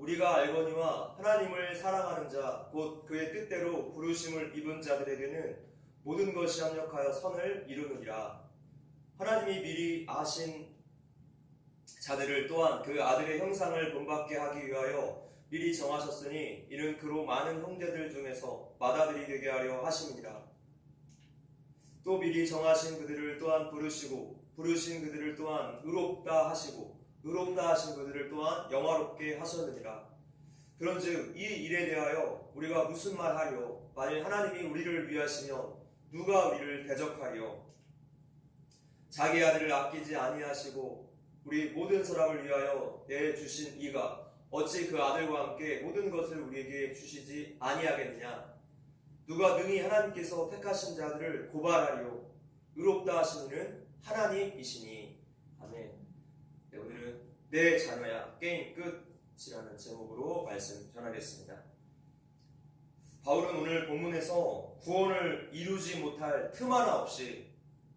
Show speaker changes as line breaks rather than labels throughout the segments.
우리가 알거니와 하나님을 사랑하는 자 곧 그의 뜻대로 부르심을 입은 자들에게는 모든 것이 합력하여 선을 이루느니라. 하나님이 미리 아신 자들을 또한 그 아들의 형상을 본받게 하기 위하여 미리 정하셨으니 이는 그로 많은 형제들 중에서 맏아들이 되게 하려 하심이니라. 또 미리 정하신 그들을 또한 부르시고 부르신 그들을 또한 의롭다 하시고 의롭다 하신 그들을 또한 영화롭게 하셨느니라. 그런즉 이 일에 대하여 우리가 무슨 말하리요? 만일 하나님이 우리를 위하시면 누가 우리를 대적하리요? 자기 아들을 아끼지 아니하시고 우리 모든 사람을 위하여 내주신 이가 어찌 그 아들과 함께 모든 것을 우리에게 주시지 아니하겠느냐? 누가 능히 하나님께서 택하신 자들을 고발하리요? 의롭다 하신 이는 하나님이시니. 아멘. 네, 오늘은 내 자녀야 게임 끝이라는 제목으로 말씀 전하겠습니다. 바울은 오늘 본문에서 구원을 이루지 못할 틈 하나 없이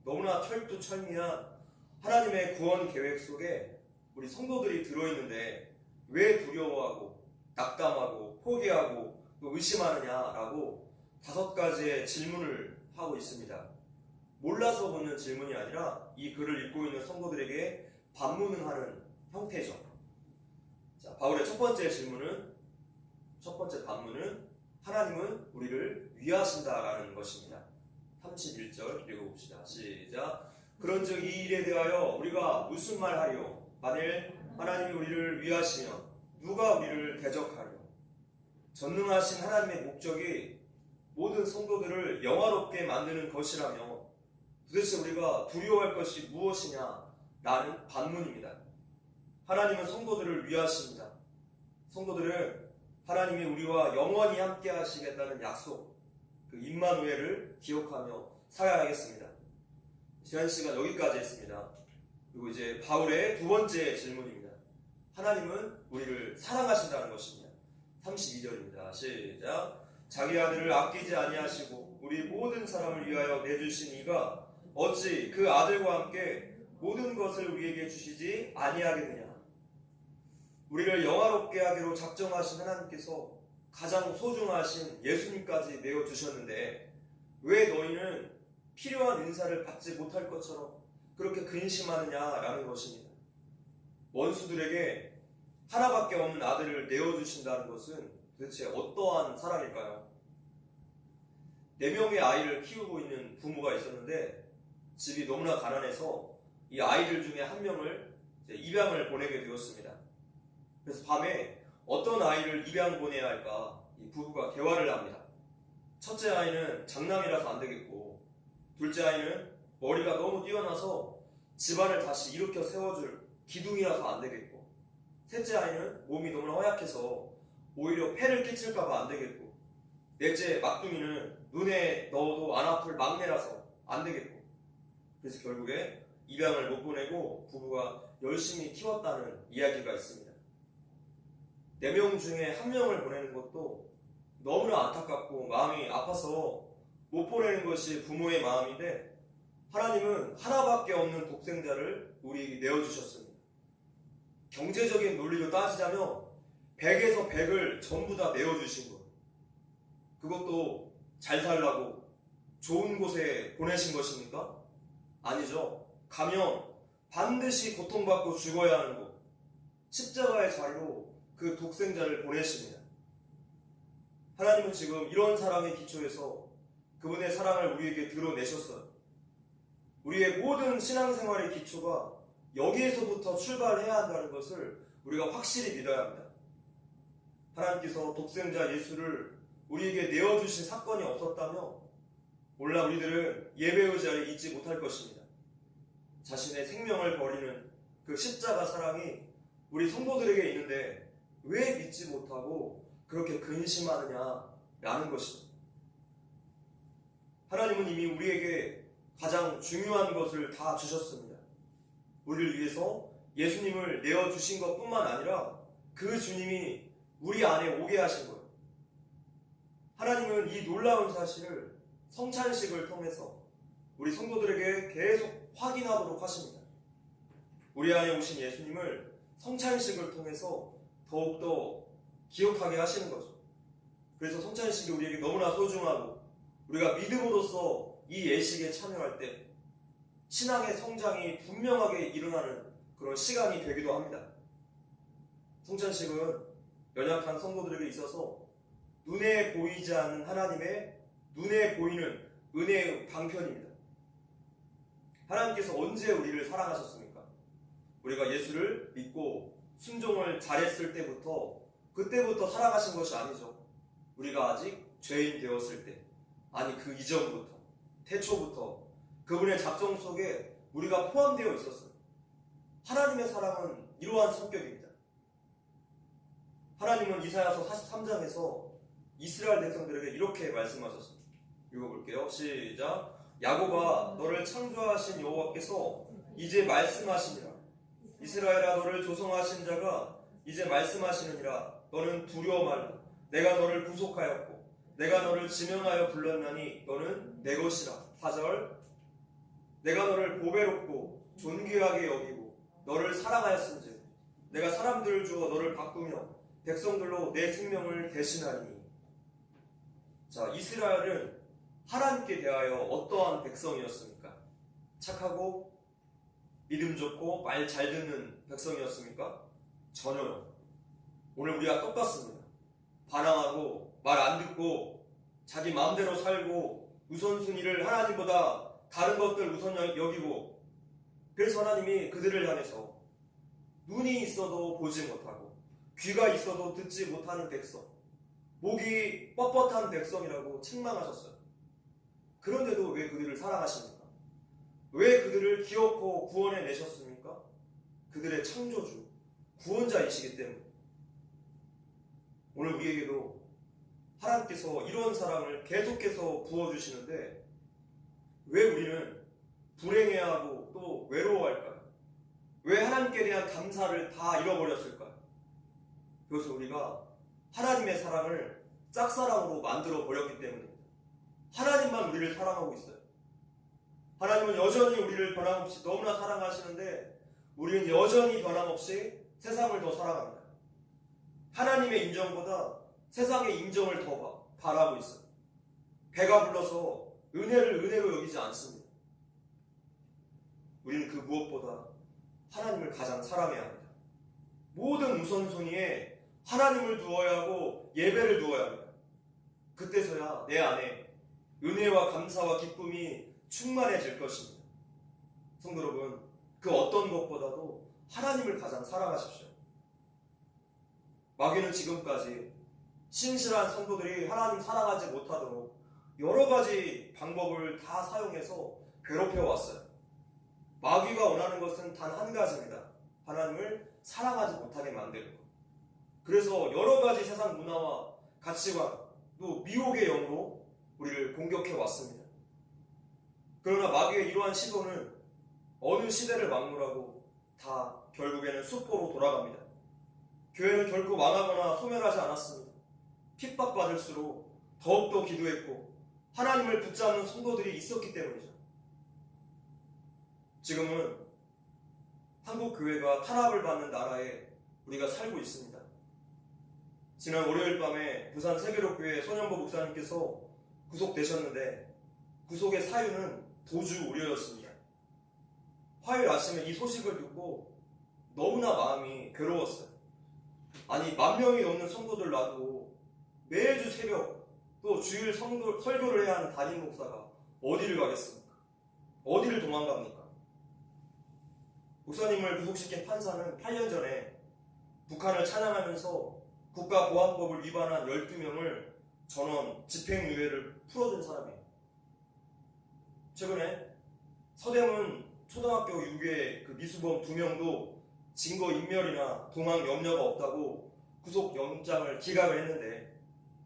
너무나 철두철미한 하나님의 구원 계획 속에 우리 성도들이 들어있는데 왜 두려워하고 낙담하고 포기하고 또 의심하느냐라고 5가지의 질문을 하고 있습니다. 몰라서 묻는 질문이 아니라 이 글을 읽고 있는 성도들에게 반문을 하는 형태죠. 자, 바울의 첫 번째 반문은 하나님은 우리를 위하신다라는 것입니다. 31절 읽어봅시다. 시작. 그런즉 이 일에 대하여 우리가 무슨 말하리요? 만일 하나님이 우리를 위하시면 누가 우리를 대적하리요? 전능하신 하나님의 목적이 모든 성도들을 영화롭게 만드는 것이라며 도대체 우리가 두려워할 것이 무엇이냐? 라는 반문입니다. 하나님은 성도들을 위하십니다. 성도들은 하나님이 우리와 영원히 함께 하시겠다는 약속, 그 임마누엘을 기억하며 살아야겠습니다. 지난 시간 여기까지 했습니다. 그리고 이제 바울의 두 번째 질문입니다. 하나님은 우리를 사랑하신다는 것입니다. 32절입니다. 시작. 자기 아들을 아끼지 아니하시고 우리 모든 사람을 위하여 내주신 이가 어찌 그 아들과 함께 모든 것을 우리에게 주시지 아니하겠느냐. 우리를 영화롭게 하기로 작정하신 하나님께서 가장 소중하신 예수님까지 내어주셨는데 왜 너희는 필요한 은사를 받지 못할 것처럼 그렇게 근심하느냐라는 것입니다. 원수들에게 하나밖에 없는 아들을 내어주신다는 것은 도대체 어떠한 사랑일까요? 4명의 아이를 키우고 있는 부모가 있었는데 집이 너무나 가난해서 이 아이들 중에 한 명을 입양을 보내게 되었습니다. 그래서 밤에 어떤 아이를 입양 보내야 할까 이 부부가 대화를 합니다. 첫째 아이는 장남이라서 안 되겠고 둘째 아이는 머리가 너무 뛰어나서 집안을 다시 일으켜 세워줄 기둥이라서 안 되겠고 셋째 아이는 몸이 너무나 허약해서 오히려 폐를 끼칠까봐 안 되겠고 넷째 막둥이는 눈에 넣어도 안 아플 막내라서 안 되겠고 그래서 결국에 입양을 못 보내고 부부가 열심히 키웠다는 이야기가 있습니다. 4명 중에 1명을 보내는 것도 너무나 안타깝고 마음이 아파서 못 보내는 것이 부모의 마음인데 하나님은 하나밖에 없는 독생자를 우리에게 내어주셨습니다. 경제적인 논리로 따지자면 100에서 100을 전부 다 내어주신 거예요. 그것도 잘 살라고 좋은 곳에 보내신 것입니까? 아니죠. 가면 반드시 고통받고 죽어야 하는 곳, 십자가의 자리로 그 독생자를 보내십니다. 하나님은 지금 이런 사랑의 기초에서 그분의 사랑을 우리에게 드러내셨어요. 우리의 모든 신앙생활의 기초가 여기에서부터 출발해야 한다는 것을 우리가 확실히 믿어야 합니다. 하나님께서 독생자 예수를 우리에게 내어주신 사건이 없었다면 몰라 우리들은 예배의 자리에 있지 못할 것입니다. 자신의 생명을 버리는 그 십자가 사랑이 우리 성도들에게 있는데 왜 믿지 못하고 그렇게 근심하느냐라는 것입니다. 하나님은 이미 우리에게 가장 중요한 것을 다 주셨습니다. 우리를 위해서 예수님을 내어주신 것뿐만 아니라 그 주님이 우리 안에 오게 하신 거예요. 하나님은 이 놀라운 사실을 성찬식을 통해서 우리 성도들에게 계속 확인하도록 하십니다. 우리 안에 오신 예수님을 성찬식을 통해서 더욱더 기억하게 하시는 거죠. 그래서 성찬식이 우리에게 너무나 소중하고 우리가 믿음으로써 이 예식에 참여할 때 신앙의 성장이 분명하게 일어나는 그런 시간이 되기도 합니다. 성찬식은 연약한 성도들에게 있어서 눈에 보이지 않는 하나님의 눈에 보이는 은혜의 방편입니다. 하나님께서 언제 우리를 사랑하셨습니까? 우리가 예수를 믿고 순종을 잘했을 때부터 그때부터 사랑하신 것이 아니죠. 우리가 아직 죄인 되었을 때, 아니 그 이전부터, 태초부터 그분의 작정 속에 우리가 포함되어 있었어요. 하나님의 사랑은 이러한 성격입니다. 하나님은 이사야서 43장에서 이스라엘 백성들에게 이렇게 말씀하셨습니다. 읽어볼게요. 시작. 야곱아, 너를 창조하신 여호와께서 이제 말씀하시니라. 이스라엘아, 너를 조성하신 자가 이제 말씀하시느니라. 너는 두려워 말라. 내가 너를 구속하였고 내가 너를 지명하여 불렀나니 너는 내 것이라. 4절. 내가 너를 보배롭고 존귀하게 여기고 너를 사랑하였은즉 내가 사람들을 주어 너를 바꾸며 백성들로 내 생명을 대신하리니. 자, 이스라엘은 하나님께 대하여 어떠한 백성이었습니까? 착하고 믿음 좋고 말 잘 듣는 백성이었습니까? 전혀요. 오늘 우리가 똑같습니다. 반항하고 말 안 듣고 자기 마음대로 살고 우선순위를 하나님보다 다른 것들 우선 여기고, 그래서 하나님이 그들을 향해서 눈이 있어도 보지 못하고 귀가 있어도 듣지 못하는 백성, 목이 뻣뻣한 백성이라고 책망하셨어요. 그런데도 왜 그들을 사랑하십니까? 왜 그들을 기어코 구원해 내셨습니까? 그들의 창조주, 구원자이시기 때문에. 오늘 우리에게도 하나님께서 이런 사랑을 계속해서 부어주시는데 왜 우리는 불행해하고 또 외로워할까요? 왜 하나님께 대한 감사를 다 잃어버렸을까요? 그것은 우리가 하나님의 사랑을 짝사랑으로 만들어 버렸기 때문입니다. 하나님만 우리를 사랑하고 있어요. 하나님은 여전히 우리를 변함없이 너무나 사랑하시는데 우리는 여전히 변함없이 세상을 더 사랑합니다. 하나님의 인정보다 세상의 인정을 더 바라고 있어요. 배가 불러서 은혜를 은혜로 여기지 않습니다. 우리는 그 무엇보다 하나님을 가장 사랑해야 합니다. 모든 우선순위에 하나님을 두어야 하고 예배를 두어야 합니다. 그때서야 내 안에 은혜와 감사와 기쁨이 충만해질 것입니다. 성도 여러분, 그 어떤 것보다도 하나님을 가장 사랑하십시오. 마귀는 지금까지 신실한 성도들이 하나님 사랑하지 못하도록 여러 가지 방법을 다 사용해서 괴롭혀왔어요. 마귀가 원하는 것은 단 한 가지입니다. 하나님을 사랑하지 못하게 만드는 것. 그래서 여러 가지 세상 문화와 가치관, 또 미혹의 영으로 우리를 공격해왔습니다. 그러나 마귀의 이러한 시도는 어느 시대를 막론하고 다 결국에는 수포로 돌아갑니다. 교회는 결코 망하거나 소멸하지 않았습니다. 핍박받을수록 더욱더 기도했고 하나님을 붙잡는 성도들이 있었기 때문이죠. 지금은 한국 교회가 탄압을 받는 나라에 우리가 살고 있습니다. 지난 월요일 밤에 부산 세계로교회 손현보 목사님께서 구속되셨는데 구속의 사유는 도주 우려였습니다. 화요일 아침에 이 소식을 듣고 너무나 마음이 괴로웠어요. 아니 10,000명이 넘는 성도들 놔두고 매주 새벽 또 주일 설교를 해야 하는 담임 목사가 어디를 가겠습니까? 어디를 도망갑니까? 목사님을 구속시킨 판사는 8년 전에 북한을 찬양하면서 국가보안법을 위반한 12명을 전원 집행유예를 풀어준 사람이에요. 최근에 서대문 초등학교 유괴 그 미수범 2명도 증거인멸이나 도망 염려가 없다고 구속영장을 기각을 했는데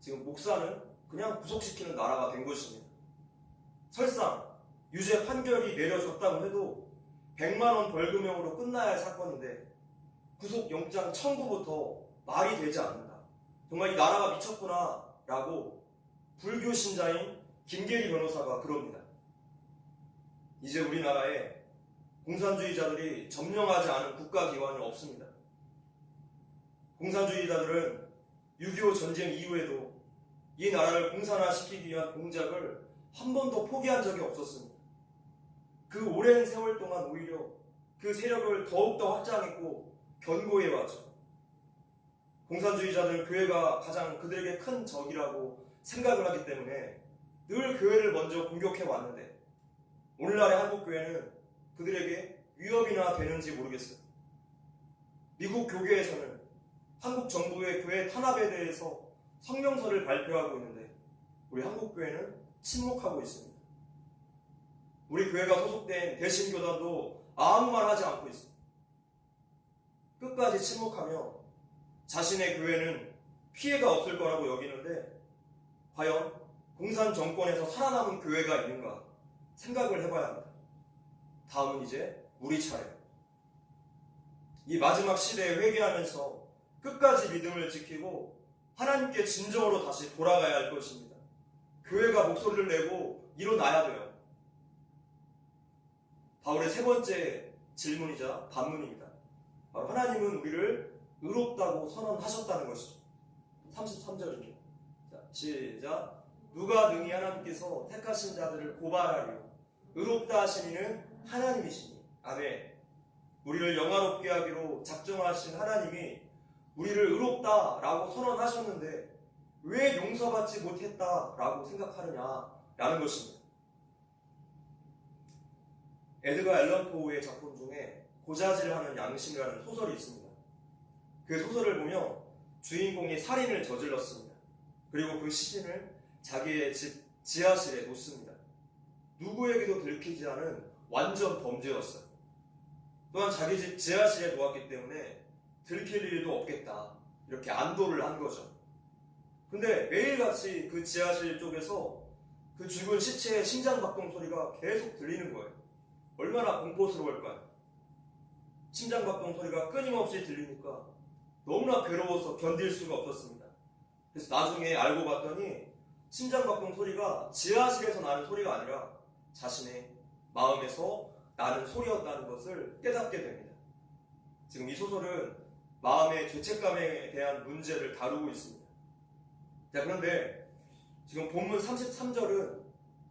지금 목사는 그냥 구속시키는 나라가 된 것입니다. 설상 유죄 판결이 내려졌다고 해도 100만원 벌금형으로 끝나야 할 사건인데 구속영장 청구부터 말이 되지 않는다. 정말 이 나라가 미쳤구나 라고 불교 신자인 김계리 변호사가 그럽니다. 이제 우리나라에 공산주의자들이 점령하지 않은 국가기관이 없습니다. 공산주의자들은 6.25 전쟁 이후에도 이 나라를 공산화시키기 위한 공작을 한 번도 포기한 적이 없었습니다. 그 오랜 세월 동안 오히려 그 세력을 더욱더 확장했고 견고해 왔죠. 공산주의자들은 교회가 가장 그들에게 큰 적이라고 생각을 하기 때문에 늘 교회를 먼저 공격해 왔는데 오늘날의 한국교회는 그들에게 위협이나 되는지 모르겠어요. 미국 교계에서는 한국 정부의 교회 탄압에 대해서 성명서를 발표하고 있는데 우리 한국교회는 침묵하고 있습니다. 우리 교회가 소속된 대신교단도 아무 말 하지 않고 있습니다. 끝까지 침묵하며 자신의 교회는 피해가 없을 거라고 여기는데 과연 공산 정권에서 살아남은 교회가 있는가 생각을 해봐야 합니다. 다음은 이제 우리 차례. 이 마지막 시대에 회개하면서 끝까지 믿음을 지키고 하나님께 진정으로 다시 돌아가야 할 것입니다. 교회가 목소리를 내고 일어나야 돼요. 바울의 세 번째 질문이자 반문입니다. 바로 하나님은 우리를 의롭다고 선언하셨다는 것이죠. 33절입니다. 자, 시작. 누가 능히 하나님께서 택하신 자들을 고발하리요. 의롭다 하신 이는 하나님이시니. 아멘. 우리를 영화롭게 하기로 작정하신 하나님이 우리를 의롭다라고 선언하셨는데 왜 용서받지 못했다라고 생각하느냐라는 것입니다. 에드가 앨런 포우의 작품 중에 고자질하는 양심이라는 소설이 있습니다. 그 소설을 보면 주인공이 살인을 저질렀습니다. 그리고 그 시신을 자기의 집 지하실에 놓습니다. 누구에게도 들키지 않은 완전 범죄였어요. 또한 자기 집 지하실에 놓았기 때문에 들킬 일도 없겠다. 이렇게 안도를 한 거죠. 근데 매일같이 그 지하실 쪽에서 그 죽은 시체의 심장박동 소리가 계속 들리는 거예요. 얼마나 공포스러울까요? 심장박동 소리가 끊임없이 들리니까 너무나 괴로워서 견딜 수가 없었습니다. 그래서 나중에 알고 봤더니 심장박동 소리가 지하실에서 나는 소리가 아니라 자신의 마음에서 나는 소리였다는 것을 깨닫게 됩니다. 지금 이 소설은 마음의 죄책감에 대한 문제를 다루고 있습니다. 자, 그런데 지금 본문 33절은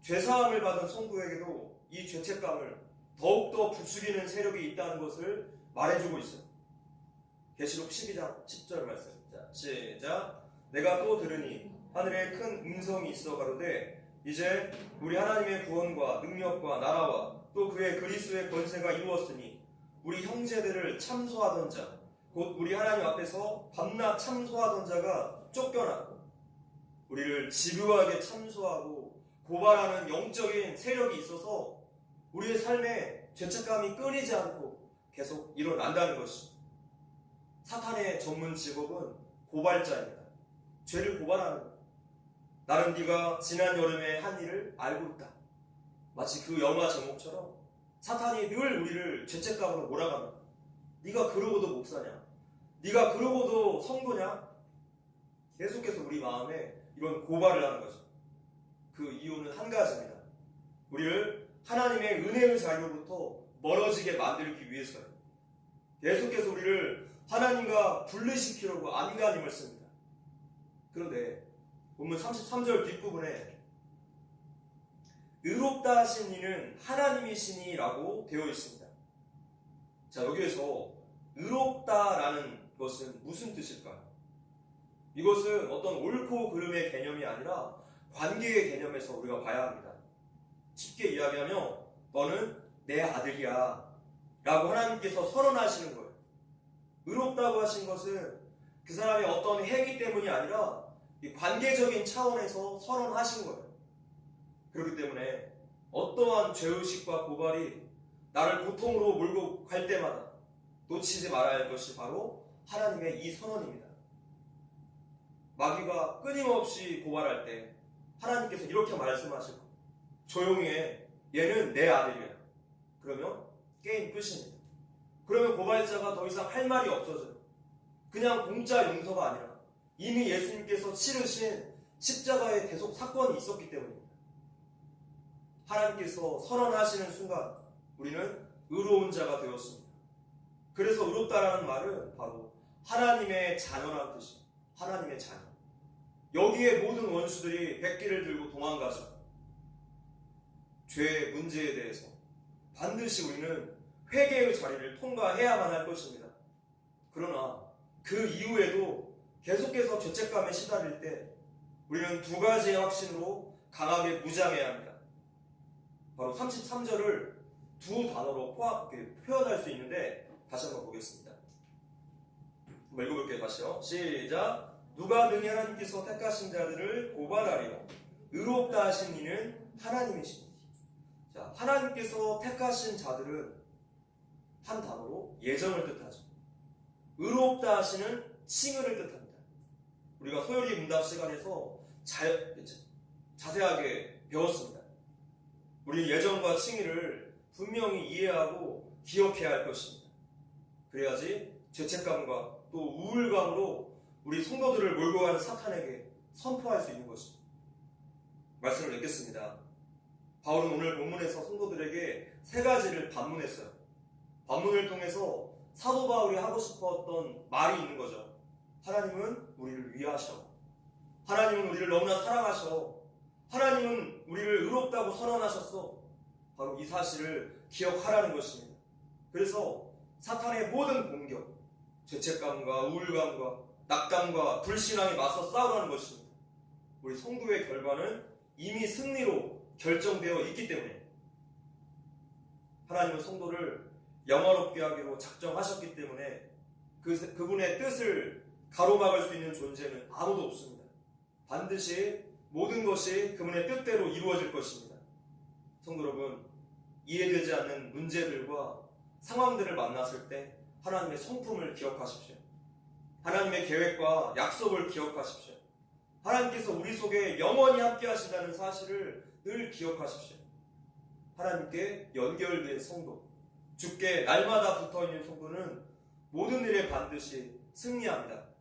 죄사함을 받은 성도에게도 이 죄책감을 더욱더 부추기는 세력이 있다는 것을 말해주고 있어요. 계시록 12장 10절 말씀. 자, 시작. 내가 또 들으니 하늘에 큰 음성이 있어 가로되 이제 우리 하나님의 구원과 능력과 나라와 또 그의 그리스도의 권세가 이루었으니 우리 형제들을 참소하던 자 곧 우리 하나님 앞에서 밤낮 참소하던 자가 쫓겨났고 우리를 집요하게 참소하고 고발하는 영적인 세력이 있어서 우리의 삶에 죄책감이 끊이지 않고 계속 일어난다는 것이죠. 사탄의 전문 직업은 고발자입니다. 죄를 고발하는 것. 나는 네가 지난 여름에 한 일을 알고 있다. 마치 그 영화 제목처럼 사탄이 늘 우리를 죄책감으로 몰아갑니다. 네가 그러고도 목사냐? 네가 그러고도 성도냐? 계속해서 우리 마음에 이런 고발을 하는 거죠. 그 이유는 한 가지입니다. 우리를 하나님의 은혜의 자유로부터 멀어지게 만들기 위해서요. 계속해서 우리를 하나님과 분리시키려고 안간힘을 씁니다. 그런데 본문 33절 뒷부분에 의롭다 하신 이는 하나님이시니 라고 되어 있습니다. 자, 여기에서 의롭다라는 것은 무슨 뜻일까요? 이것은 어떤 옳고 그름의 개념이 아니라 관계의 개념에서 우리가 봐야 합니다. 쉽게 이야기하면 너는 내 아들이야 라고 하나님께서 선언하시는 거예요. 의롭다고 하신 것은 그 사람의 어떤 행위 때문이 아니라 이 관계적인 차원에서 선언하신 거예요. 그렇기 때문에 어떠한 죄의식과 고발이 나를 고통으로 몰고 갈 때마다 놓치지 말아야 할 것이 바로 하나님의 이 선언입니다. 마귀가 끊임없이 고발할 때 하나님께서 이렇게 말씀하실 거예요. 조용히 해. 얘는 내 아들이야. 그러면 게임 끝입니다. 그러면 고발자가 더 이상 할 말이 없어져요. 그냥 공짜 용서가 아니라 이미 예수님께서 치르신 십자가의 대속 사건이 있었기 때문입니다. 하나님께서 선언하시는 순간 우리는 의로운 자가 되었습니다. 그래서 의롭다라는 말은 바로 하나님의 자녀라는 뜻입니다. 하나님의 자녀. 여기에 모든 원수들이 백기를 들고 도망가죠. 죄의 문제에 대해서 반드시 우리는 회개의 자리를 통과해야만 할 것입니다. 그러나 그 이후에도 계속해서 죄책감에 시달릴 때 우리는 두 가지의 확신으로 강하게 무장해야 합니다. 바로 33절을 두 단어로 표현할 수 있는데 다시 한번 보겠습니다. 한번 읽어볼게요. 다시요. 시작. 누가 능히 하나님께서 택하신 자들을 고발하리요 의롭다 하신 이는 하나님이시니. 자, 하나님께서 택하신 자들은 한 단어로 예정을 뜻하죠. 의롭다 하시는 칭의를 뜻합니다. 우리가 소요리 문답 시간에서 자세하게 배웠습니다. 우리 예정과 칭의를 분명히 이해하고 기억해야 할 것입니다. 그래야지 죄책감과 또 우울감으로 우리 성도들을 몰고 가는 사탄에게 선포할 수 있는 것입니다. 말씀을 읽겠습니다. 바울은 오늘 본문에서 성도들에게 세 가지를 반문했어요. 반문을 통해서 사도 바울이 하고 싶었던 말이 있는 거죠. 하나님은 우리를 위하셔. 하나님은 우리를 너무나 사랑하셔. 하나님은 우리를 의롭다고 선언하셨어. 바로 이 사실을 기억하라는 것입니다. 그래서 사탄의 모든 공격, 죄책감과 우울감과 낙담과 불신앙에 맞서 싸우라는 것입니다. 우리 성도의 결과는 이미 승리로 결정되어 있기 때문에 하나님은 성도를 영화롭게 하기로 작정하셨기 때문에 그분의 뜻을 가로막을 수 있는 존재는 아무도 없습니다. 반드시 모든 것이 그분의 뜻대로 이루어질 것입니다. 성도 여러분, 이해되지 않는 문제들과 상황들을 만났을 때 하나님의 성품을 기억하십시오. 하나님의 계획과 약속을 기억하십시오. 하나님께서 우리 속에 영원히 함께 하신다는 사실을 늘 기억하십시오. 하나님께 연결된 성도, 주께 날마다 붙어있는 성도는 모든 일에 반드시 승리합니다.